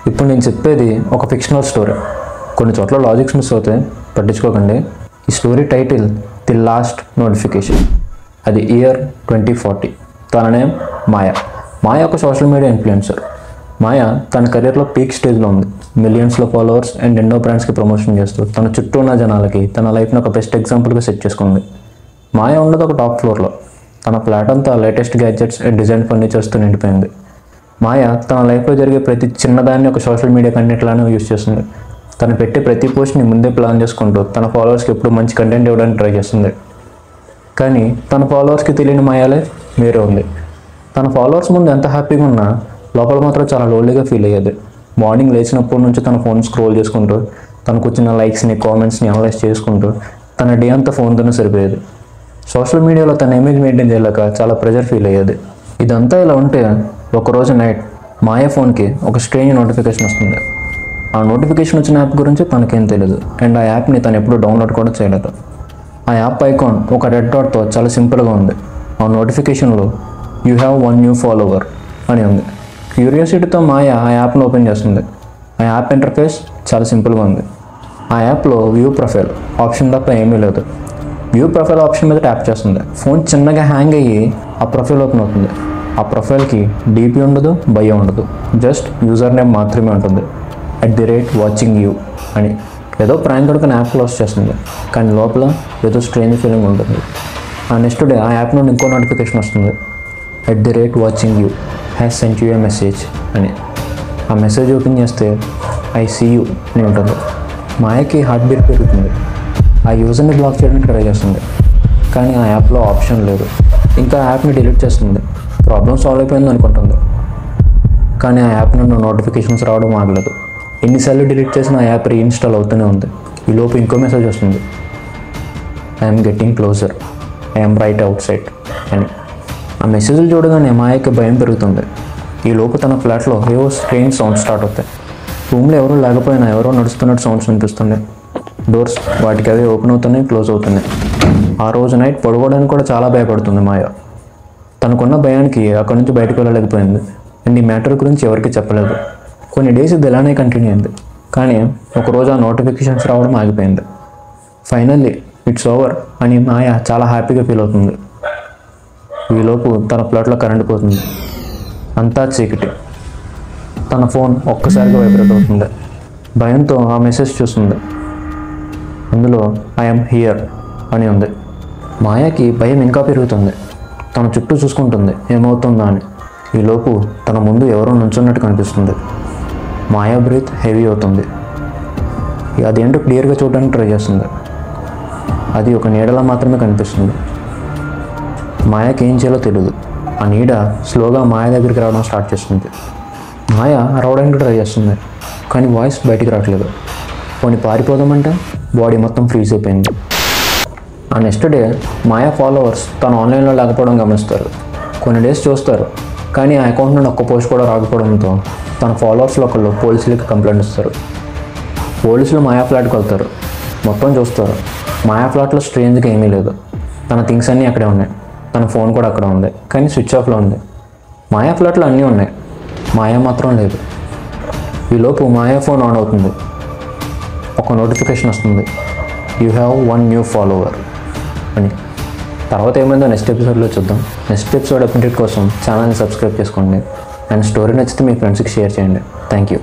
ఇప్పుడు నేను చెప్పేది ఒక ఫిక్షనల్ స్టోరీ. కొన్ని చోట్ల లాజిక్స్ మిస్ అవుతాయి, పట్టించుకోకండి. ఈ story title the last notification. అది ఇయర్ 2040. తన నేమ్ మాయా. మాయా ఒక సోషల్ మీడియా ఇన్ఫ్లుయెన్సర్. మాయా తన కెరీర్లో పీక్ స్టేజ్లో ఉంది. మిలియన్స్లో ఫాలోవర్స్ అండ్ ఎన్నో బ్రాండ్స్కి ప్రమోషన్ చేస్తూ తన చుట్టూ ఉన్న జనాలకి తన లైఫ్ని ఒక బెస్ట్ ఎగ్జాంపుల్గా సెట్ చేసుకుంది. మాయా ఉన్నది ఒక టాప్ ఫ్లోర్లో. తన ఫ్లాట్ అంతా లేటెస్ట్ గ్యాడ్జెట్స్ అండ్ డిజైన్ ఫర్నిచర్స్తో నిండిపోయింది. మాయా తన లైఫ్లో జరిగే ప్రతి చిన్నదాన్ని ఒక సోషల్ మీడియా కంటెంట్లానే యూజ్ చేస్తుంది. తను పెట్టే ప్రతి పోస్ట్ని ముందే ప్లాన్ చేసుకుంటూ తన ఫాలోవర్స్కి ఎప్పుడు మంచి కంటెంట్ ఇవ్వడానికి ట్రై చేస్తుంది. కానీ తన ఫాలోవర్స్కి తెలియని మాయాలే వేరే ఉంది. తన ఫాలోవర్స్ ముందు ఎంత హ్యాపీగా ఉన్నా లోపల మాత్రం చాలా లోన్లీగా ఫీల్ అయ్యేది. మార్నింగ్ లేచినప్పటి నుంచి తన ఫోన్ స్క్రోల్ చేసుకుంటూ తనకు వచ్చిన లైక్స్ని, కామెంట్స్ని అనలైజ్ చేసుకుంటూ తన డే అంతా ఫోన్తోనే సరిపోయేది. సోషల్ మీడియాలో తన ఇమేజ్ మెయింటైన్ చేయలేక చాలా ప్రెజర్ ఫీల్ అయ్యేది. ఇదంతా ఇలా ఉంటే ఒకరోజు నైట్ మాయా ఫోన్కి ఒక స్ట్రేంజ్ నోటిఫికేషన్ వస్తుంది. ఆ నోటిఫికేషన్ వచ్చిన యాప్ గురించి తనకేం తెలియదు అండ్ ఆ యాప్ని తను ఎప్పుడూ డౌన్లోడ్ కూడా చేయలేదు. ఆ యాప్ ఐకాన్ ఒక రెడ్ డాట్తో చాలా సింపుల్గా ఉంది. ఆ నోటిఫికేషన్లో యూ హ్యావ్ 1 న్యూ ఫాలోవర్ అని ఉంది. క్యూరియాసిటీతో మాయా ఆ యాప్ను ఓపెన్ చేస్తుంది. ఆ యాప్ ఇంటర్ఫేస్ చాలా సింపుల్గా ఉంది. ఆ యాప్లో వ్యూ ప్రొఫైల్ ఆప్షన్ తప్ప ఏమీ లేదు. వ్యూ ప్రొఫైల్ ఆప్షన్ మీద ట్యాప్ చేస్తుంది. ఫోన్ చిన్నగా హ్యాంగ్ అయ్యి ఆ ప్రొఫైల్ ఓపెన్ అవుతుంది. ఆ ప్రొఫైల్కి డీపీ ఉండదు, బయో ఉండదు, జస్ట్ యూజర్ నేమ్ మాత్రమే ఉంటుంది. @watching_you అని ఏదో ప్రాంక్ కొడుకుని యాప్ క్లోజ్ చేస్తుంది. కానీ లోపల ఏదో స్ట్రేంజ్ ఫీలింగ్ ఉంటుంది. ఆ నెక్స్ట్ డే ఆ యాప్ నుండి ఇంకో నోటిఫికేషన్ వస్తుంది. @watching_you has sent you A message అని. ఆ మెసేజ్ ఓపెన్ చేస్తే ఐ సీ యూ అని ఉంటుంది. మాయకి హార్ట్ బీట్ పెరుగుతుంది. ఆ యూజర్ని బ్లాక్ చేయడానికి ట్రై చేస్తుంది. కానీ ఆ యాప్లో ఆప్షన్ లేదు. ఇంకా ఆ యాప్ని డిలీట్ చేస్తుంది. ప్రాబ్లం సాల్వ్ అయిపోయింది అనుకుంటుంది. కానీ ఆ యాప్ నుండి నోటిఫికేషన్స్ రావడం ఆగలేదు. ఎన్నిసార్లు డిలీట్ చేసిన ఆ యాప్ రీఇన్స్టాల్ అవుతూనే ఉంది. ఈలోపు ఇంకో మెసేజ్ వస్తుంది. I'm getting closer, I'm right outside అని. ఆ మెసేజ్లు చూడగానే మాయకి భయం పెరుగుతుంది. ఈలోపు తన ఫ్లాట్లో ఏవో స్ట్రేంజ్ సౌండ్స్ స్టార్ట్ అవుతాయి. రూమ్లో ఎవరో లేకపోయినా ఎవరో నడుస్తున్నట్టు సౌండ్స్ వినిపిస్తుంది. డోర్స్ వాటికి అవే ఓపెన్ అవుతున్నాయి, క్లోజ్ అవుతున్నాయి. ఆ రోజు నైట్ పడుకోవడానికి కూడా చాలా భయపడుతుంది మాయ. తనకున్న భయానికి అక్కడి నుంచి బయటకు వెళ్ళలేకపోయింది అండ్ ఈ మ్యాటర్ గురించి ఎవరికి చెప్పలేదు. కొన్ని డేస్ ఇది ఇలానే కంటిన్యూ అయింది. కానీ ఒకరోజు ఆ నోటిఫికేషన్స్ రావడం ఆగిపోయింది. ఫైనల్లీ ఇట్స్ ఓవర్ అని మాయ చాలా హ్యాపీగా ఫీల్ అవుతుంది. ఈలోపు తన ఫ్లాట్లో కరెంట్ పోతుంది. అంతా చీకటి. తన ఫోన్ ఒక్కసారిగా వైబ్రేట్ అవుతుంది. భయంతో ఆ మెసేజ్ చూస్తుంది. అందులో ఐఎమ్ హియర్ అని ఉంది. మాయాకి భయం ఇంకా పెరుగుతుంది. తన చుట్టూ చూసుకుంటుంది ఏమవుతుందా అని. ఈలోపు తన ముందు ఎవరో నుంచున్నట్టు కనిపిస్తుంది. మాయా బ్రీత్ హెవీ అవుతుంది. అదేంటో క్లియర్గా చూడడానికి ట్రై చేస్తుంది. అది ఒక నీడలా మాత్రమే కనిపిస్తుంది. మాయాకి ఏం చేయాలో తెలియదు. ఆ నీడ స్లోగా మాయ దగ్గరికి రావడం స్టార్ట్ చేస్తుంది. మాయ అరవడానికి ట్రై చేస్తుంది. కానీ వాయిస్ బయటికి రావట్లేదు. కొన్ని పారిపోదామంటే బాడీ మొత్తం ఫ్రీజ్ అయిపోయింది. ఆ నెక్స్ట్ డే మాయా ఫాలోవర్స్ తను ఆన్లైన్లో లేకపోవడం గమనిస్తారు. కొన్ని డేస్ చూస్తారు. కానీ ఆ అకౌంట్ నుండి ఒక్క పోస్ట్ కూడా రాకపోవడంతో తన ఫాలోవర్స్లో ఒకళ్ళు పోలీసులకి కంప్లైంట్ ఇస్తారు. పోలీసులు మాయా ఫ్లాట్కి వెళ్తారు. మొత్తం చూస్తారు. మాయా ఫ్లాట్లో స్ట్రేంజ్గా ఏమీ లేదు. తన థింగ్స్ అన్నీ అక్కడే ఉన్నాయి. తన ఫోన్ కూడా అక్కడ ఉంది, కానీ స్విచ్ ఆఫ్లో ఉంది. మాయా ఫ్లాట్లో అన్నీ ఉన్నాయి, మాయా మాత్రం లేదు. ఈలోపు మాయా ఫోన్ ఆన్ అవుతుంది. ఒక నోటిఫికేషన్ వస్తుంది. యూ హ్యావ్ 1 న్యూ ఫాలోవర్ అని. తర్వాత ఏమైందో నెక్స్ట్ ఎపిసోడ్లో చూద్దాం. నెక్స్ట్ ఎపిసోడ్ అప్డేట్ కోసం ఛానల్ని సబ్స్క్రైబ్ చేసుకోండి అండ్ స్టోరీ నచ్చితే మీ ఫ్రెండ్స్కి షేర్ చేయండి. Thank you.